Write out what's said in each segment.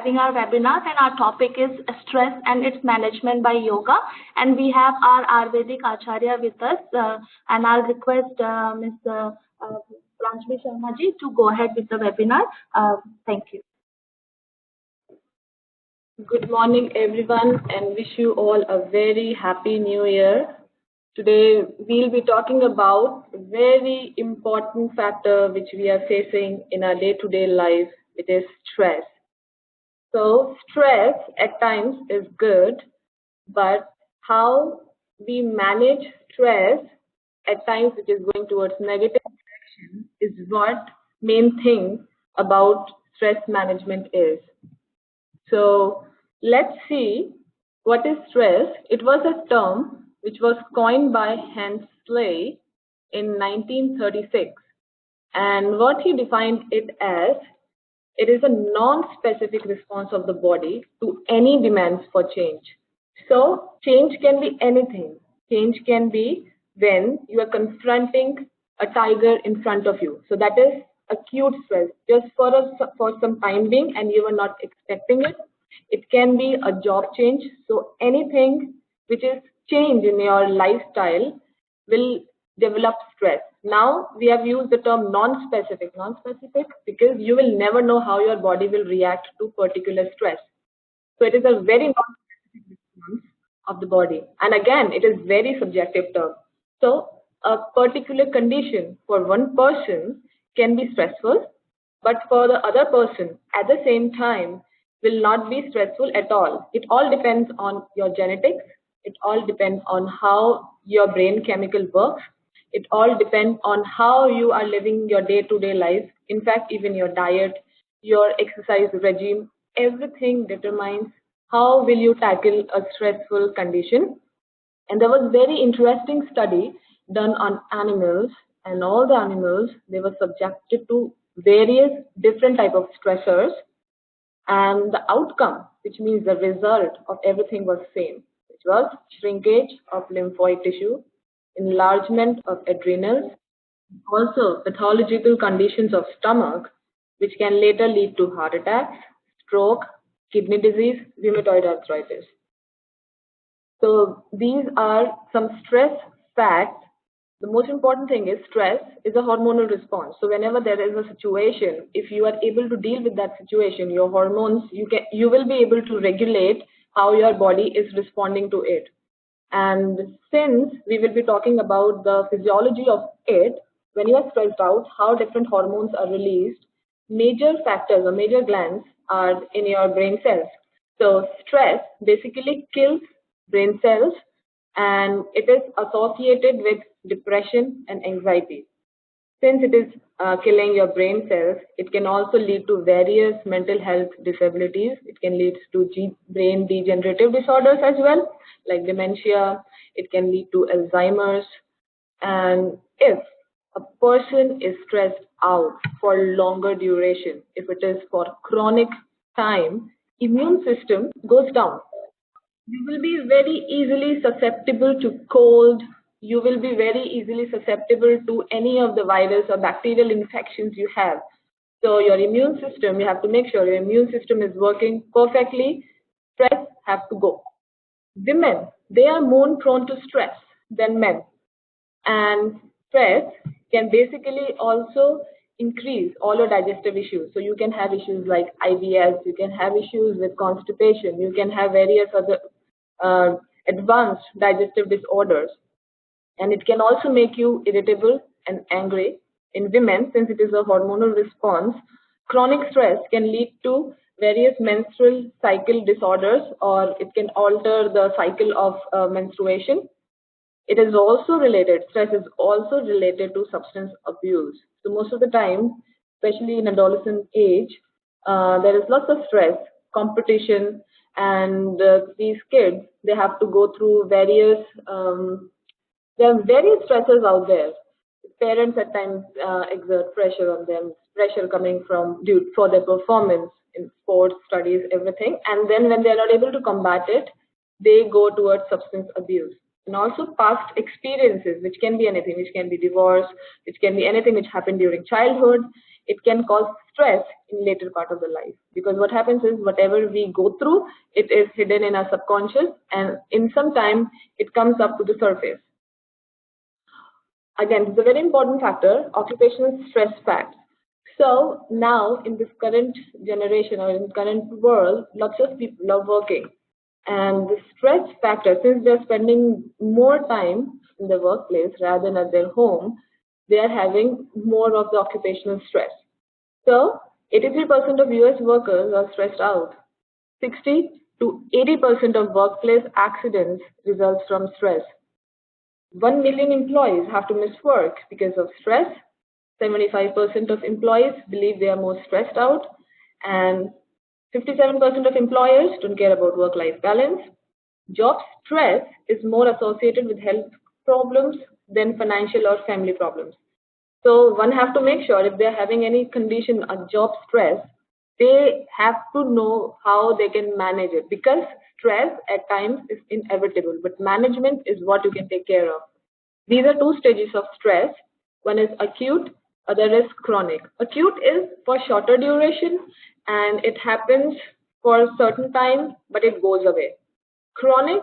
Having our webinar, and our topic is stress and its management by yoga, and we have our Ayurvedic Acharya with us, and I'll request Ms. Pranjali Sharma ji to go ahead with the webinar. Thank you. Good morning everyone, and wish you all a very happy new year. Today we'll be talking about a very important factor which we are facing in our day-to-day life, which is stress. So stress at times is good, but how we manage stress at times which is going towards negative direction is what main thing about stress management is. So let's see what is stress. It was a term which was coined by Hans Slay in 1936, and what he defined it as, it is a non-specific response of the body to any demands for change. So change can be anything. Change can be when you are confronting a tiger in front of you. So that is acute stress, just for some time being, and you were not expecting it. It can be a job change. So anything which is change in your lifestyle will develop stress. Now we have used the term non-specific because you will never know how your body will react to particular stress. So it is a very non-specific response of the body, and again it is very subjective term. So a particular condition for one person can be stressful, but for the other person at the same time will not be stressful at all. It all depends on your genetics. It all depends on how your brain chemical works. It all depends on how you are living your day-to-day life. In fact, even your diet, your exercise regime, everything determines how will you tackle a stressful condition. And there was a very interesting study done on animals, and all the animals, they were subjected to various different type of stressors, and the outcome, which means the result of everything, was same, which was shrinkage of lymphoid tissue, enlargement of adrenals, also pathological conditions of stomach, which can later lead to heart attacks, stroke, kidney disease, rheumatoid arthritis. So these are some stress facts. The most important thing is stress is a hormonal response. So whenever there is a situation, if you are able to deal with that situation, your hormones, you will be able to regulate how your body is responding to it. And since we will be talking about the physiology of it, when you are stressed out, how different hormones are released, major factors or major glands are in your brain cells. So stress basically kills brain cells, and it is associated with depression and anxiety. Since it is killing your brain cells, it can also lead to various mental health disabilities. It can lead to brain degenerative disorders as well, like dementia. It can lead to Alzheimer's. And if a person is stressed out for longer duration, if it is for chronic time, immune system goes down. You will be very easily susceptible to cold. You will be very easily susceptible to any of the virus or bacterial infections you have. So your immune system, you have to make sure your immune system is working perfectly. Stress have to go. Women, they are more prone to stress than men. And stress can basically also increase all your digestive issues. So you can have issues like IBS, you can have issues with constipation, you can have various other advanced digestive disorders. And it can also make you irritable and angry. In women, since it is a hormonal response, chronic stress can lead to various menstrual cycle disorders, or it can alter the cycle of menstruation. It is also related, stress is also related to substance abuse. So most of the time, especially in adolescent age, there is lots of stress, competition, and these kids, they have to go through various there are various stressors out there. Parents at times exert pressure on them, pressure coming from for their performance in sports, studies, everything. And then when they are not able to combat it, they go towards substance abuse. And also past experiences, which can be anything, which can be divorce, which can be anything which happened during childhood. it can cause stress in later part of the life. Because what happens is whatever we go through, it is hidden in our subconscious, and in some time it comes up to the surface. Again, it's a very important factor, occupational stress facts. So now in this current generation or in current world, lots of people are working. And the stress factor, since they're spending more time in the workplace rather than at their home, they are having more of the occupational stress. So 83% of US workers are stressed out. 60 to 80% of workplace accidents results from stress. 1 million employees have to miss work because of stress. 75% of employees believe they are more stressed out, and 57% of employers don't care about work-life balance. Job stress is more associated with health problems than financial or family problems. So one have to make sure if they're having any condition or job stress, they have to know how they can manage it, because stress at times is inevitable, but management is what you can take care of. These are two stages of stress. One is acute, other is chronic. Acute is for shorter duration and it happens for a certain time, but it goes away. Chronic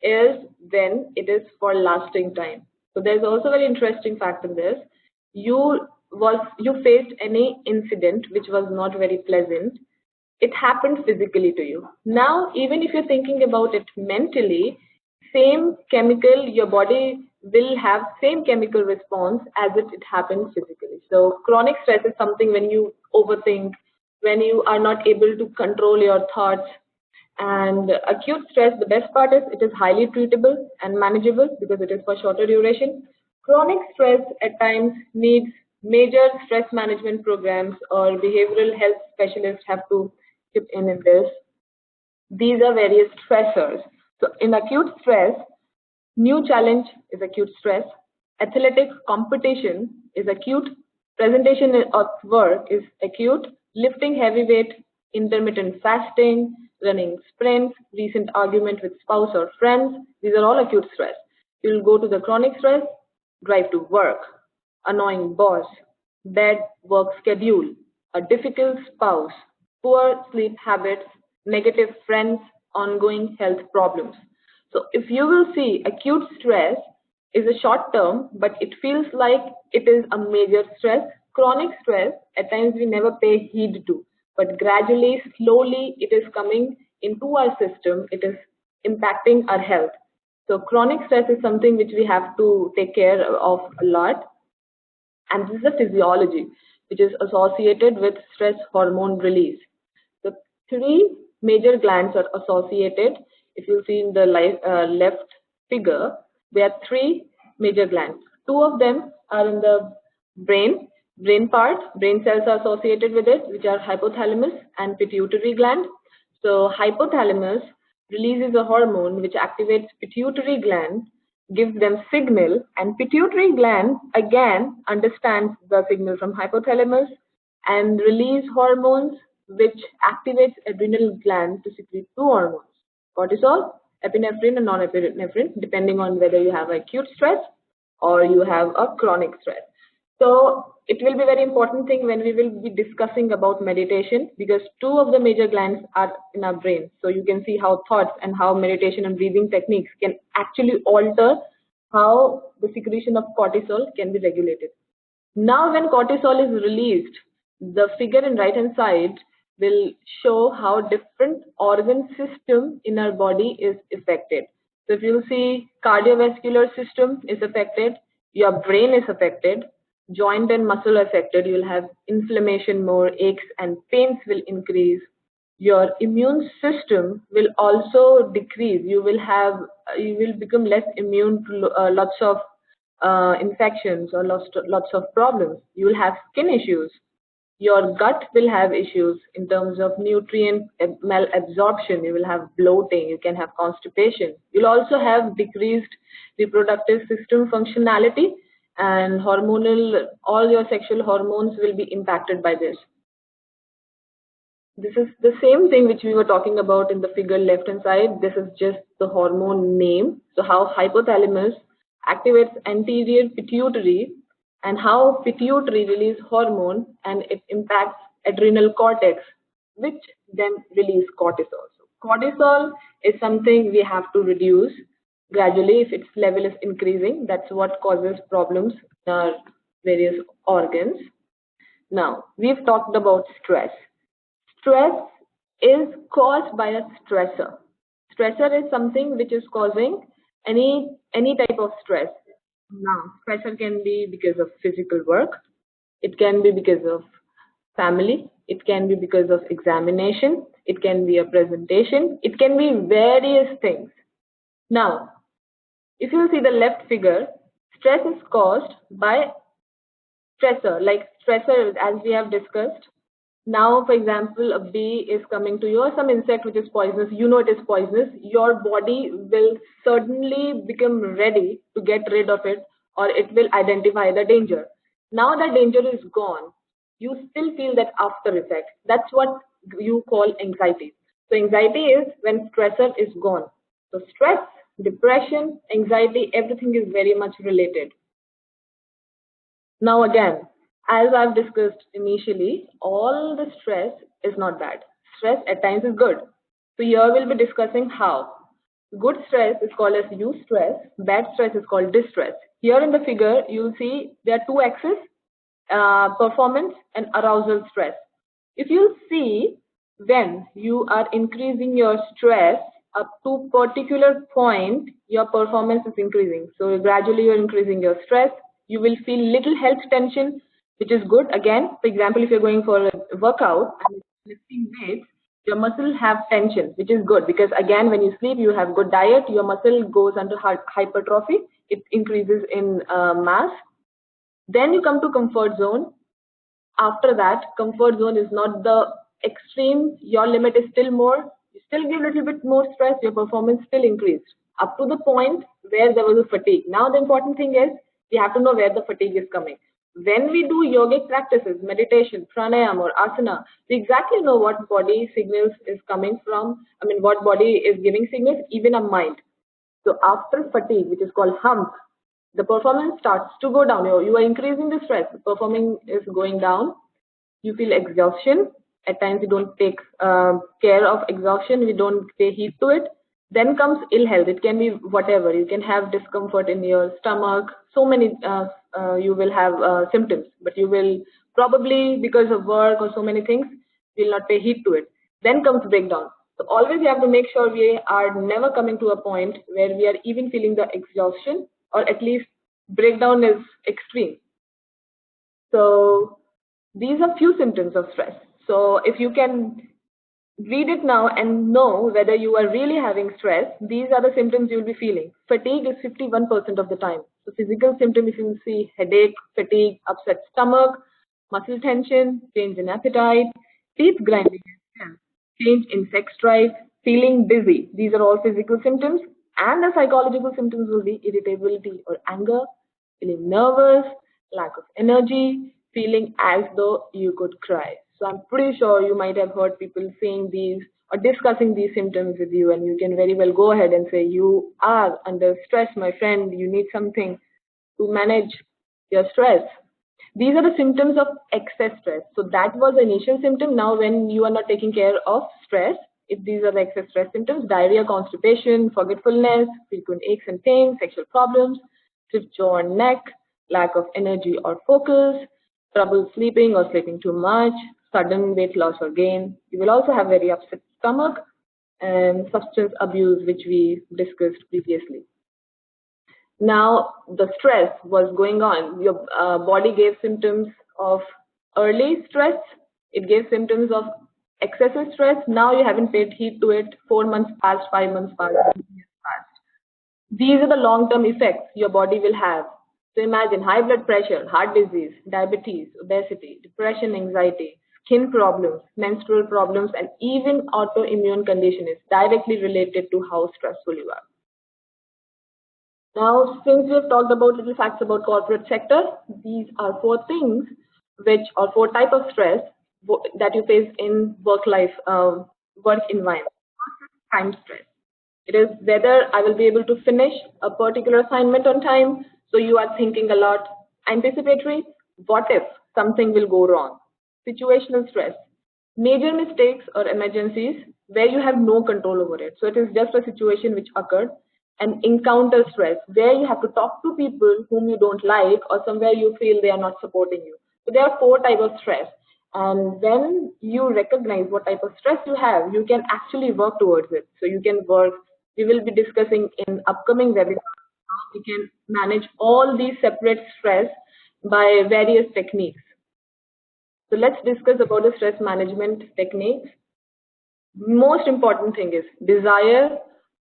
is when it is for lasting time. So there's also a very interesting fact in this. You faced any incident which was not very pleasant. It happened physically to you. Now, even if you're thinking about it mentally, same chemical, your body will have same chemical response as if it happened physically. So chronic stress is something when you overthink, when you are not able to control your thoughts. And acute stress, the best part is it is highly treatable and manageable because it is for shorter duration. Chronic stress at times needs major stress management programs, or behavioral health specialists have to chip in this. These are various stressors. So in acute stress, new challenge is acute stress. Athletic competition is acute. Presentation of work is acute. Lifting heavy weight, intermittent fasting, running sprints, recent argument with spouse or friends, these are all acute stress. You'll go to the chronic stress, drive to work, annoying boss, bad work schedule, a difficult spouse, poor sleep habits, negative friends, ongoing health problems. So if you will see, acute stress is a short term, but it feels like it is a major stress. Chronic stress, at times we never pay heed to, but gradually, slowly, it is coming into our system. It is impacting our health. So chronic stress is something which we have to take care of a lot. And this is the physiology, which is associated with stress hormone release. The three major glands are associated. If you see in the left figure, there are three major glands. Two of them are in the brain part. Brain cells are associated with it, which are hypothalamus and pituitary gland. So hypothalamus releases a hormone which activates pituitary gland, gives them signal, and pituitary gland again understands the signal from hypothalamus and release hormones which activates adrenal gland to secrete two hormones: cortisol, epinephrine and norepinephrine, depending on whether you have acute stress or you have a chronic stress. So it will be a very important thing when we will be discussing about meditation, because two of the major glands are in our brain. So you can see how thoughts and how meditation and breathing techniques can actually alter how the secretion of cortisol can be regulated. Now when cortisol is released, the figure in right hand side will show how different organ system in our body is affected. So if you see, cardiovascular system is affected, your brain is affected, joint and muscle affected, you will have inflammation more, aches and pains will increase. Your immune system will also decrease. You will become less immune to lots of infections or lots of problems. You will have skin issues. Your gut will have issues in terms of nutrient malabsorption. You will have bloating. You can have constipation. You'll also have decreased reproductive system functionality, and hormonal, all your sexual hormones will be impacted by this. This is the same thing which we were talking about in the figure left hand side. This is just the hormone name. So how hypothalamus activates anterior pituitary and how pituitary release hormone and it impacts adrenal cortex, which then release cortisol. So cortisol is something we have to reduce gradually if its level is increasing. That's what causes problems in our various organs. Now, we've talked about stress. Stress is caused by a stressor. Stressor is something which is causing any type of stress. Now, stressor can be because of physical work. It can be because of family. It can be because of examination. It can be a presentation. It can be various things. Now, if you see the left figure, stress is caused by stressor, like stressor as we have discussed. Now, for example, a bee is coming to you or some insect which is poisonous, you know it is poisonous, your body will certainly become ready to get rid of it, or it will identify the danger. Now the danger is gone, you still feel that after effect. That's what you call anxiety. So anxiety is when stressor is gone. So stress, depression, anxiety, everything is very much related. Now again, as I've discussed initially, all the stress is not bad. Stress at times is good. So here we'll be discussing how. Good stress is called as eustress, bad stress is called distress. Here in the figure, you'll see there are two axes, performance and arousal stress. If you see, when you are increasing your stress up to particular point, your performance is increasing. So gradually you're increasing your stress. You will feel little health tension, which is good. Again, for example, if you're going for a workout and lifting weights, your muscle have tension, which is good because again, when you sleep, you have good diet, your muscle goes under hypertrophy, it increases in mass. Then you come to comfort zone. After that, comfort zone is not the extreme, your limit is still more, you still give a little bit more stress, your performance still increased up to the point where there was a fatigue. Now the important thing is, we have to know where the fatigue is coming. When we do yogic practices, meditation, pranayama or asana, we exactly know what body signals is coming from, what body is giving signals, even a mind. So after fatigue, which is called hump, the performance starts to go down. You are increasing the stress, the performance is going down. You feel exhaustion. At times we don't take care of exhaustion, we don't pay heed to it. Then comes ill health. It can be whatever. You can have discomfort in your stomach. So many, you will have symptoms, but you will probably, because of work or so many things, will not pay heed to it. Then comes breakdown. So always you have to make sure we are never coming to a point where we are even feeling the exhaustion, or at least breakdown is extreme. So these are few symptoms of stress. So if you can read it now and know whether you are really having stress, these are the symptoms you'll be feeling. Fatigue is 51% of the time. So physical symptom, if you see headache, fatigue, upset stomach, muscle tension, change in appetite, teeth grinding, change in sex drive, feeling dizzy. These are all physical symptoms. And the psychological symptoms will be irritability or anger, feeling nervous, lack of energy, feeling as though you could cry. So I'm pretty sure you might have heard people saying these or discussing these symptoms with you, and you can very well go ahead and say, you are under stress, my friend, you need something to manage your stress. These are the symptoms of excess stress. So that was the initial symptom. Now when you are not taking care of stress, if these are the excess stress symptoms, diarrhea, constipation, forgetfulness, frequent aches and pains, sexual problems, stiff jaw and neck, lack of energy or focus, trouble sleeping or sleeping too much, sudden weight loss or gain. You will also have very upset stomach and substance abuse, which we discussed previously. Now the stress was going on. Your body gave symptoms of early stress. It gave symptoms of excessive stress. Now you haven't paid heed to it. 4 months passed, 5 months passed, 6 years passed. These are the long-term effects your body will have. So imagine high blood pressure, heart disease, diabetes, obesity, depression, anxiety, skin problems, menstrual problems, and even autoimmune condition is directly related to how stressful you are. Now, since we have talked about little facts about corporate sector, these are 4 things or 4 type of stress that you face in work life, work environment. Time stress. It is whether I will be able to finish a particular assignment on time. So you are thinking a lot Anticipatory, what if something will go wrong? Situational stress, major mistakes or emergencies where you have no control over it. So it is just a situation which occurred. And encounter stress, where you have to talk to people whom you don't like or somewhere you feel they are not supporting you. So there are 4 types of stress. And when you recognize what type of stress you have, you can actually work towards it. So you can work, we will be discussing in upcoming webinars how we can manage all these separate stress by various techniques. So let's discuss about the stress management techniques. Most important thing is desire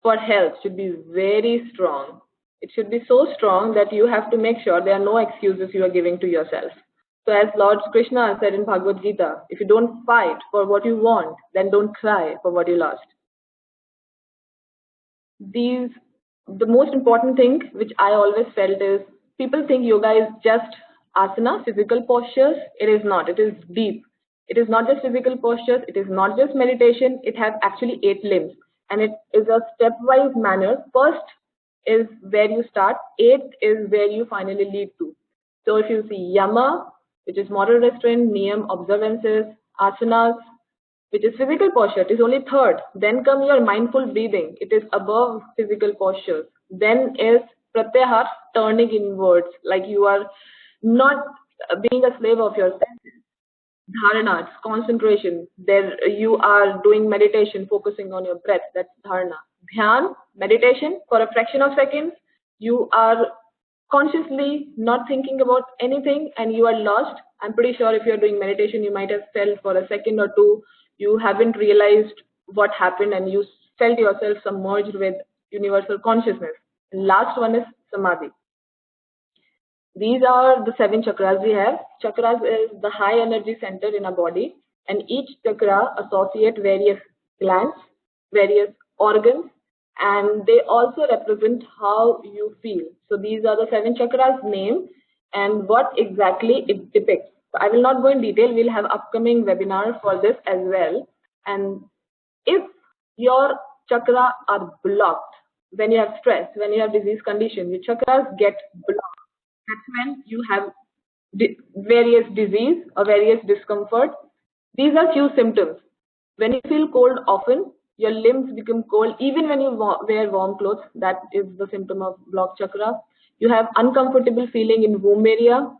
for health should be very strong. It should be so strong that you have to make sure there are no excuses you are giving to yourself. So as Lord Krishna said in Bhagavad Gita, if you don't fight for what you want, then don't cry for what you lost. The most important thing which I always felt is, people think yoga is just asana, physical postures. It is not. It is deep. It is not just physical postures. It is not just meditation. It has actually 8 limbs. And it is a stepwise manner. First is where you start. 8th is where you finally lead to. So if you see yama, which is moral restraint, niyam, observances, asanas, which is physical posture, it is only 3rd. Then come your mindful breathing. It is above physical postures. Then is pratyahar, turning inwards, like you are not being a slave of your senses. Dharana, concentration. There you are doing meditation, focusing on your breath. That's dharana. Dhyan, meditation for a fraction of seconds. You are consciously not thinking about anything and you are lost. I'm pretty sure if you're doing meditation, you might have felt for a second or two, you haven't realized what happened and you felt yourself submerged with universal consciousness. And last one is samadhi. These are the 7 chakras we have. Chakras is the high energy center in our body, and each chakra associate various glands, various organs, and they also represent how you feel. So these are the 7 chakras name and what exactly it depicts. So I will not go in detail. We'll have upcoming webinar for this as well. And if your chakra are blocked, when you have stress, when you have disease condition, your chakras get blocked. That's when you have various disease or various discomfort. These are few symptoms. When you feel cold often, your limbs become cold even when you wear warm clothes. That is the symptom of blocked chakra. You have uncomfortable feeling in womb area.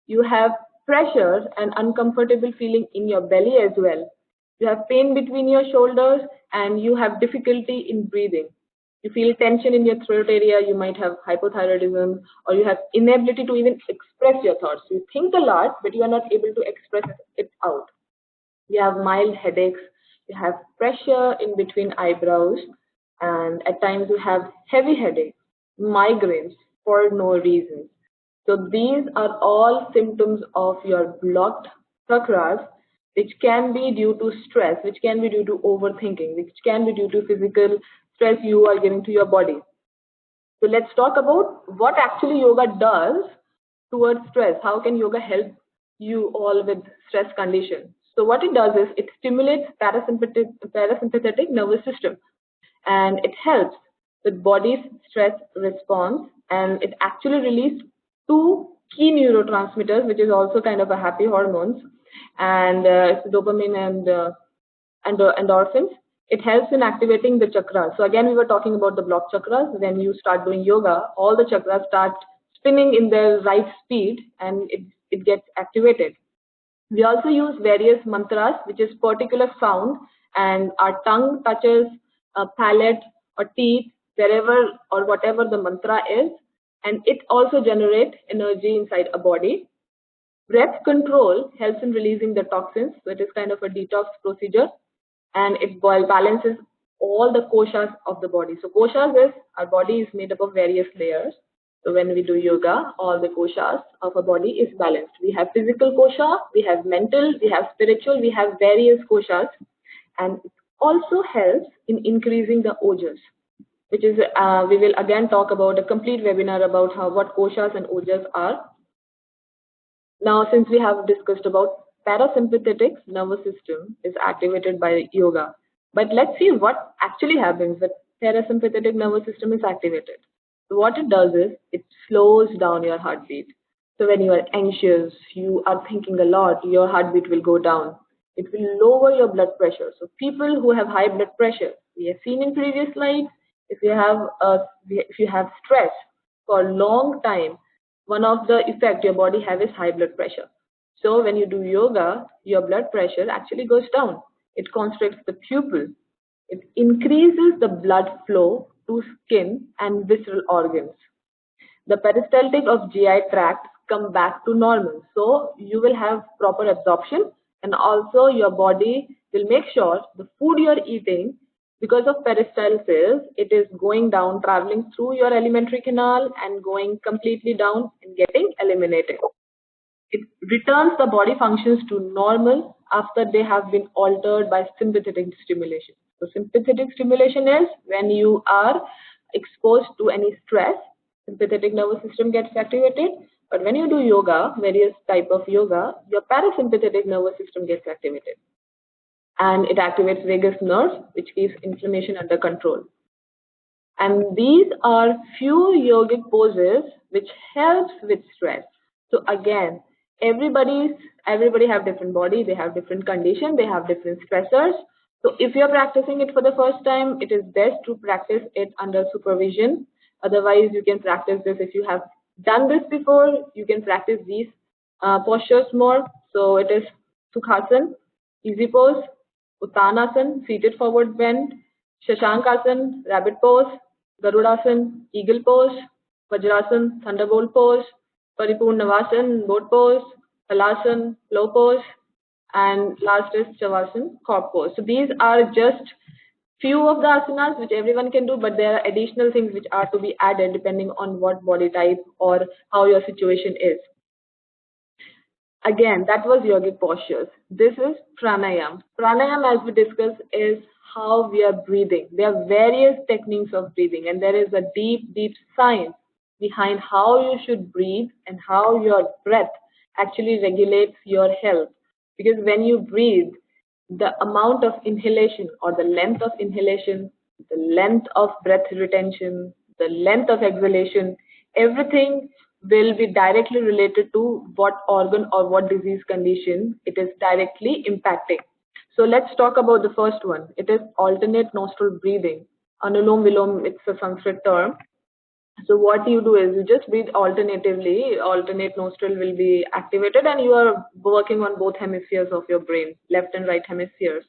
You have pressure and uncomfortable feeling in your belly as well. You have pain between your shoulders and you have difficulty in breathing. You feel tension in your throat area, you might have hypothyroidism, or you have inability to even express your thoughts. You think a lot, but you are not able to express it out. You have mild headaches, you have pressure in between eyebrows, and at times you have heavy headaches, migraines for no reason. So these are all symptoms of your blocked chakras, which can be due to stress, which can be due to overthinking, which can be due to physical stress you are giving to your body. So let's talk about what actually yoga does towards stress. How can yoga help you all with stress condition? So what it does is it stimulates parasympathetic nervous system, and it helps with body's stress response, and it actually releases 2 key neurotransmitters, which is also kind of a happy hormones, and it's dopamine and endorphins. It helps in activating the chakras. So again, we were talking about the blocked chakras. When you start doing yoga, all the chakras start spinning in their right speed and it gets activated. We also use various mantras, which is particular sound, and our tongue touches a palate or teeth, wherever or whatever the mantra is, and it also generates energy inside a body. Breath control helps in releasing the toxins, so it is kind of a detox procedure, and it balances all the koshas of the body. So koshas is, our body is made up of various layers. So when we do yoga, all the koshas of our body is balanced. We have physical kosha, we have mental, we have spiritual, we have various koshas, and it also helps in increasing the ojas, which is, we will again talk about a complete webinar about what koshas and ojas are. Now, since we have discussed about parasympathetic nervous system is activated by yoga, but let's see what actually happens when parasympathetic nervous system is activated. So what it does is it slows down your heartbeat. So when you are anxious, you are thinking a lot, your heartbeat will go down. It will lower your blood pressure. So people who have high blood pressure, we have seen in previous slides, if you have stress for a long time, one of the effect your body have is high blood pressure. So when you do yoga, your blood pressure actually goes down. It constricts the pupil. It increases the blood flow to skin and visceral organs. The peristaltic of GI tract come back to normal. So you will have proper absorption, and also your body will make sure the food you're eating, because of peristalsis, it is going down, traveling through your alimentary canal and going completely down and getting eliminated. It returns the body functions to normal after they have been altered by sympathetic stimulation. So sympathetic stimulation is when you are exposed to any stress, sympathetic nervous system gets activated. But when you do yoga, various type of yoga, your parasympathetic nervous system gets activated. And it activates vagus nerve, which keeps inflammation under control. And these are few yogic poses which helps with stress. So again, everybody have different body, they have different condition, they have different stressors. So if you're practicing it for the first time, it is best to practice it under supervision. Otherwise, you can practice this if you have done this before. You can practice these postures more. So it is Sukhasana, easy pose, Uttanasana, seated forward bend, Shashankasana, rabbit pose, Garudasana, eagle pose, Vajrasana, thunderbolt pose, Paripurnavasana, boat pose, Halasana, flow pose, and last is Shavasana, cork pose. So these are just few of the asanas which everyone can do, but there are additional things which are to be added depending on what body type or how your situation is. Again, that was yogic postures. This is pranayama. Pranayama, as we discussed, is how we are breathing. There are various techniques of breathing, and there is a deep, deep science behind how you should breathe and how your breath actually regulates your health. Because when you breathe, the amount of inhalation or the length of inhalation, the length of breath retention, the length of exhalation, everything will be directly related to what organ or what disease condition it is directly impacting. So let's talk about the first one. It is alternate nostril breathing. Anulom Vilom, it's a Sanskrit term. So what you do is you just breathe alternatively. Alternate nostril will be activated and you are working on both hemispheres of your brain, left and right hemispheres.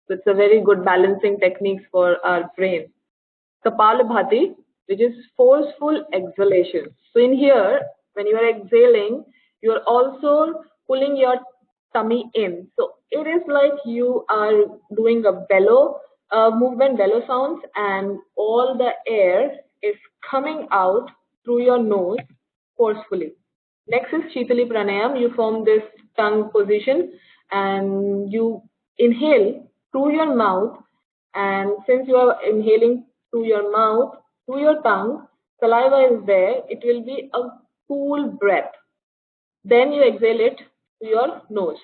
So it's a very good balancing techniques for our brain. Kapalabhati, which is forceful exhalation. So in here, when you are exhaling, you are also pulling your tummy in. So it is like you are doing a bellow movement, bellow sounds, and all the air is coming out through your nose forcefully. Next is Shitali Pranayam. You form this tongue position and you inhale through your mouth, and since you are inhaling through your mouth, through your tongue, saliva is there, it will be a cool breath. Then you exhale it to your nose.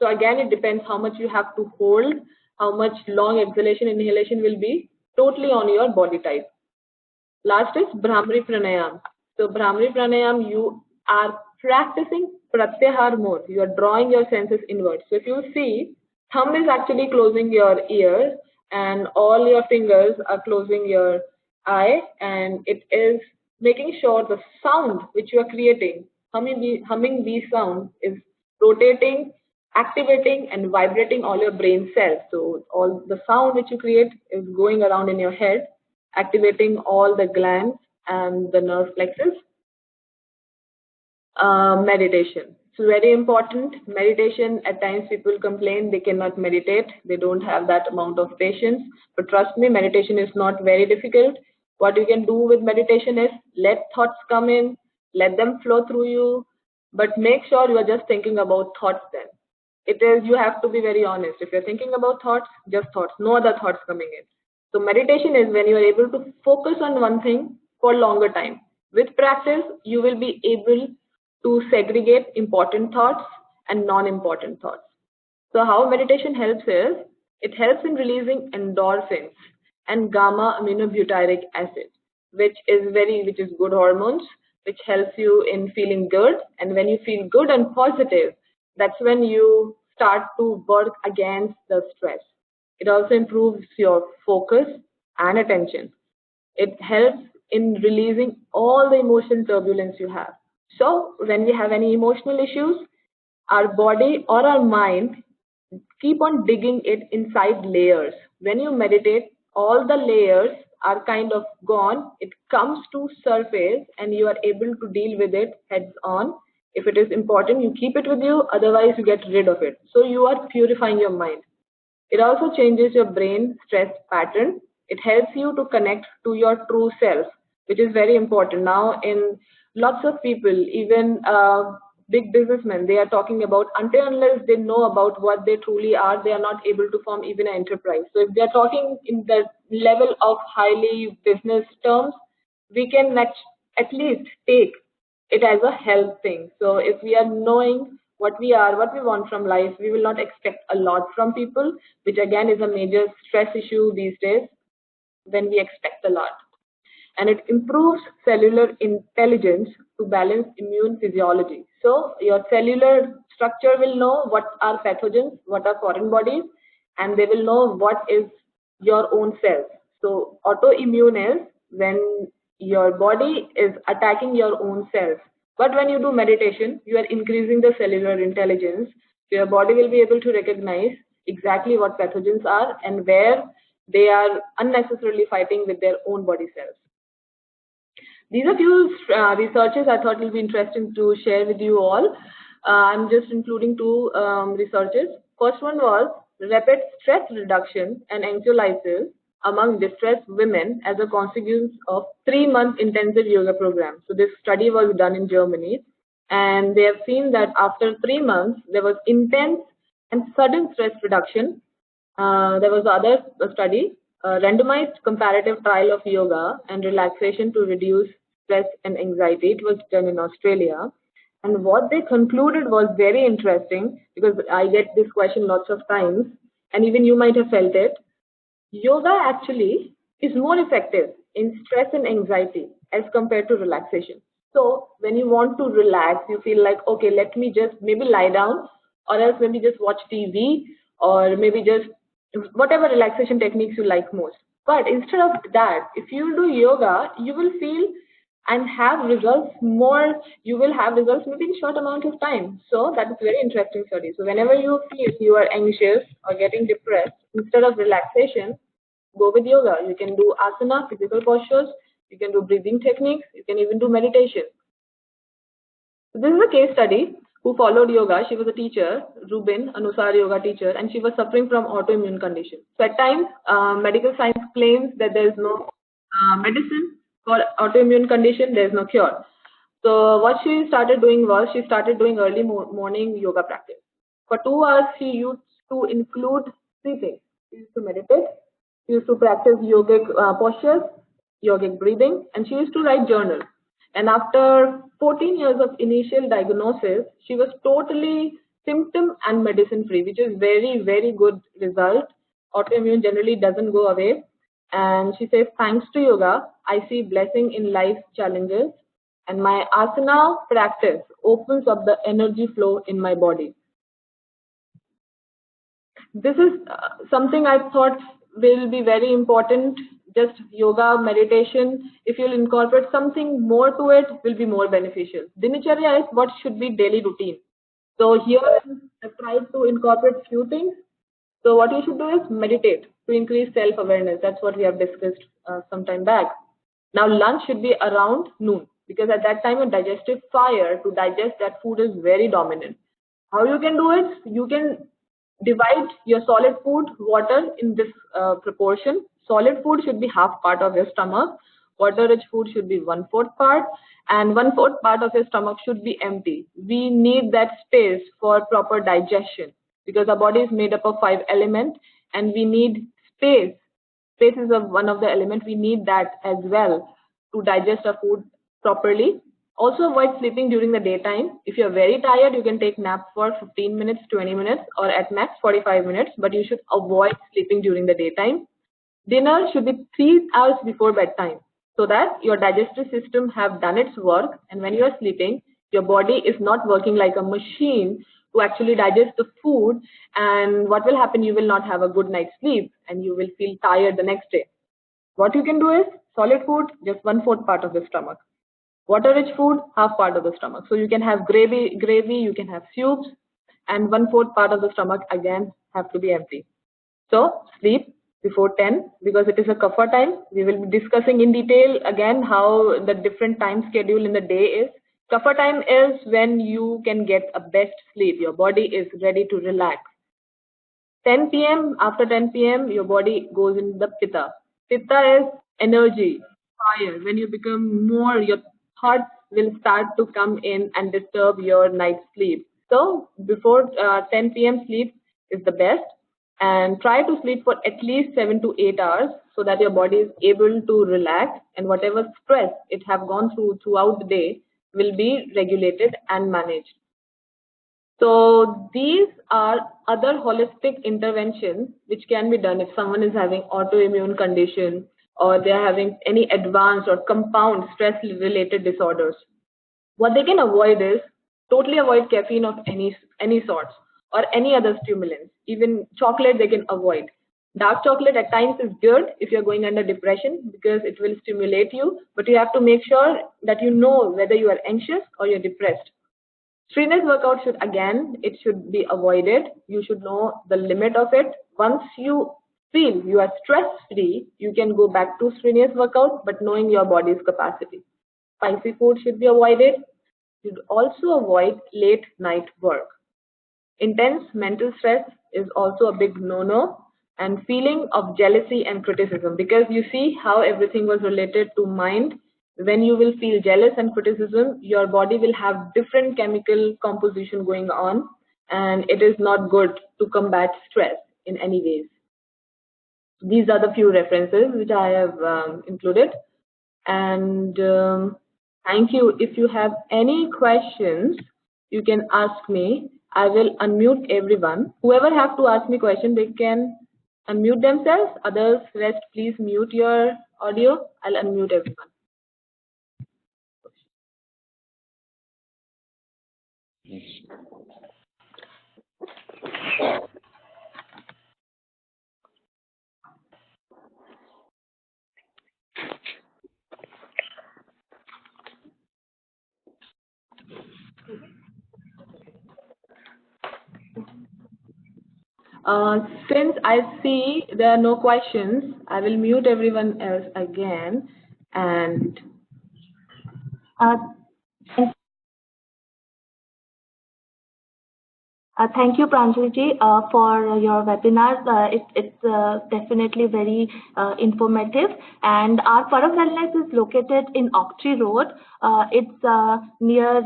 So again, it depends how much you have to hold, how much long exhalation, inhalation will be totally on your body type. Last is Brahmari Pranayam. So Brahmari Pranayam, you are practicing Pratyahar more. You are drawing your senses inwards. So if you see, thumb is actually closing your ear and all your fingers are closing your eye, and it is making sure the sound which you are creating, humming bee sound, is rotating, activating and vibrating all your brain cells. So all the sound which you create is going around in your head, activating all the glands and the nerve plexus. Meditation. So very important. Meditation, at times people complain they cannot meditate. They don't have that amount of patience. But trust me, meditation is not very difficult. What you can do with meditation is let thoughts come in, let them flow through you, but make sure you are just thinking about thoughts then. It is, you have to be very honest. If you're thinking about thoughts, just thoughts, no other thoughts coming in. So meditation is when you are able to focus on one thing for longer time. With practice, you will be able to segregate important thoughts and non-important thoughts. So how meditation helps is, it helps in releasing endorphins and gamma aminobutyric acid, which is good hormones. which helps you in feeling good. And when you feel good and positive, that's when you start to work against the stress. It also improves your focus and attention. It helps in releasing all the emotion turbulence you have. So when we have any emotional issues, our body or our mind keep on digging it inside layers. When you meditate, all the layers are kind of gone. It comes to surface and you are able to deal with it heads on. If it is important, you keep it with you, otherwise you get rid of it. So you are purifying your mind. It also changes your brain stress pattern. It helps you to connect to your true self, which is very important. Now, in lots of people, even big businessmen, they are talking about until unless they know about what they truly are, they are not able to form even an enterprise. So if they are talking in the level of highly business terms, we can at least take it as a health thing. So if we are knowing what we are, what we want from life, we will not expect a lot from people, which again is a major stress issue these days when we expect a lot. And it improves cellular intelligence to balance immune physiology. So your cellular structure will know what are pathogens, what are foreign bodies, and they will know what is your own cells. So autoimmune is when your body is attacking your own cells. But when you do meditation, you are increasing the cellular intelligence. So your body will be able to recognize exactly what pathogens are and where they are unnecessarily fighting with their own body cells. These are few researches I thought will be interesting to share with you all. I'm just including two researches. First one was rapid stress reduction and anxiolysis among distressed women as a consequence of 3-month intensive yoga program. So this study was done in Germany, and they have seen that after 3 months, there was intense and sudden stress reduction. There was other study, a randomized comparative trial of yoga and relaxation to reduce stress and anxiety. It was done in Australia. And what they concluded was very interesting, because I get this question lots of times, and even you might have felt it. Yoga actually is more effective in stress and anxiety as compared to relaxation. So when you want to relax, you feel like, okay, let me just maybe lie down, or else maybe just watch TV, or maybe just whatever relaxation techniques you like most. But instead of that, if you do yoga, you will feel and have results more. You will have results maybe in short amount of time. So that is very interesting study. So whenever you feel you are anxious or getting depressed, instead of relaxation, go with yoga. You can do asana, physical postures. You can do breathing techniques. You can even do meditation. So this is a case study who followed yoga. She was a teacher, Rubin Anusar yoga teacher, and she was suffering from autoimmune condition. So at times, medical science claims that there is no medicine for autoimmune condition, there is no cure. So what she started doing was she started doing early morning yoga practice. For 2 hours, she used to include 3 things. She used to meditate, she used to practice yogic postures, yogic breathing, and she used to write journal. And after 14 years of initial diagnosis, she was totally symptom and medicine free, which is very, very good result. Autoimmune generally doesn't go away. And she says, thanks to yoga, I see blessing in life challenges, and my asana practice opens up the energy flow in my body. This is something I thought will be very important. Just yoga, meditation, if you'll incorporate something more to it, will be more beneficial. Dinacharya is what should be daily routine. So here I've tried to incorporate few things. So what you should do is meditate to increase self-awareness. That's what we have discussed some time back. Now lunch should be around noon, because at that time your digestive fire to digest that food is very dominant. How you can do it? You can divide your solid food, water in this proportion. Solid food should be half part of your stomach. Water-rich food should be 1/4 part, and 1/4 part of your stomach should be empty. We need that space for proper digestion, because our body is made up of 5 elements, and we need space. Space is one of the elements. We need that as well to digest our food properly. Also avoid sleeping during the daytime. If you're very tired, you can take nap for 15 minutes, 20 minutes, or at max 45 minutes, but you should avoid sleeping during the daytime. Dinner should be 3 hours before bedtime. So so that your digestive system have done its work, and when you are sleeping, your body is not working like a machine to actually digest the food, and what will happen, you will not have a good night's sleep and you will feel tired the next day. What you can do is solid food, just 1/4 part of the stomach. Water-rich food, half part of the stomach. So you can have gravy, you can have soups, and 1/4 part of the stomach again have to be empty. So sleep before 10 because it is a kapha time. We will be discussing in detail again how the different time schedule in the day is. Kapha time is when you can get a best sleep. Your body is ready to relax. 10 p.m. After 10 p.m. your body goes in the pitta. Pitta is energy, fire. When you become more, your thoughts will start to come in and disturb your night's sleep. So before 10 p.m. sleep is the best, and try to sleep for at least 7 to 8 hours so that your body is able to relax, and whatever stress it have gone throughout the day will be regulated and managed. So these are other holistic interventions which can be done if someone is having autoimmune condition or they are having any advanced or compound stress related disorders. What they can avoid is totally avoid caffeine of any sorts or any other stimulants. Even chocolate they can avoid. Dark chocolate at times is good if you're going under depression because it will stimulate you, but you have to make sure that you know whether you are anxious or you're depressed. Strenuous workout it should be avoided. You should know the limit of it. Once you feel you are stress free, you can go back to strenuous workout, but knowing your body's capacity. Spicy food should be avoided. You should also avoid late night work. Intense mental stress is also a big no-no, and feeling of jealousy and criticism, because you see how everything was related to mind. When you will feel jealous and criticism, your body will have different chemical composition going on, and it is not good to combat stress in any ways. These are the few references which I have included, and thank you. If you have any questions, you can ask me. I will unmute everyone. Whoever have to ask me question, they can unmute themselves. Others, rest, please mute your audio. I'll unmute everyone. Since I see there are no questions, I will mute everyone else again. And thank you, Pranjalji, for your webinar. It's definitely very informative. And our Para Wellness is located in Octree Road. It's near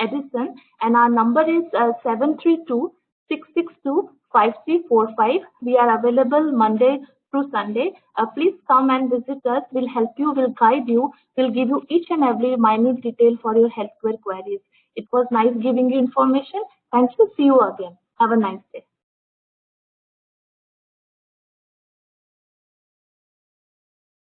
Edison, and our number is 732-662-5345. We are available Monday through Sunday. Please come and visit us. We'll help you, we'll guide you, we'll give you each and every minute detail for your healthcare queries. It was nice giving you information. Thank you. See you again. Have a nice day.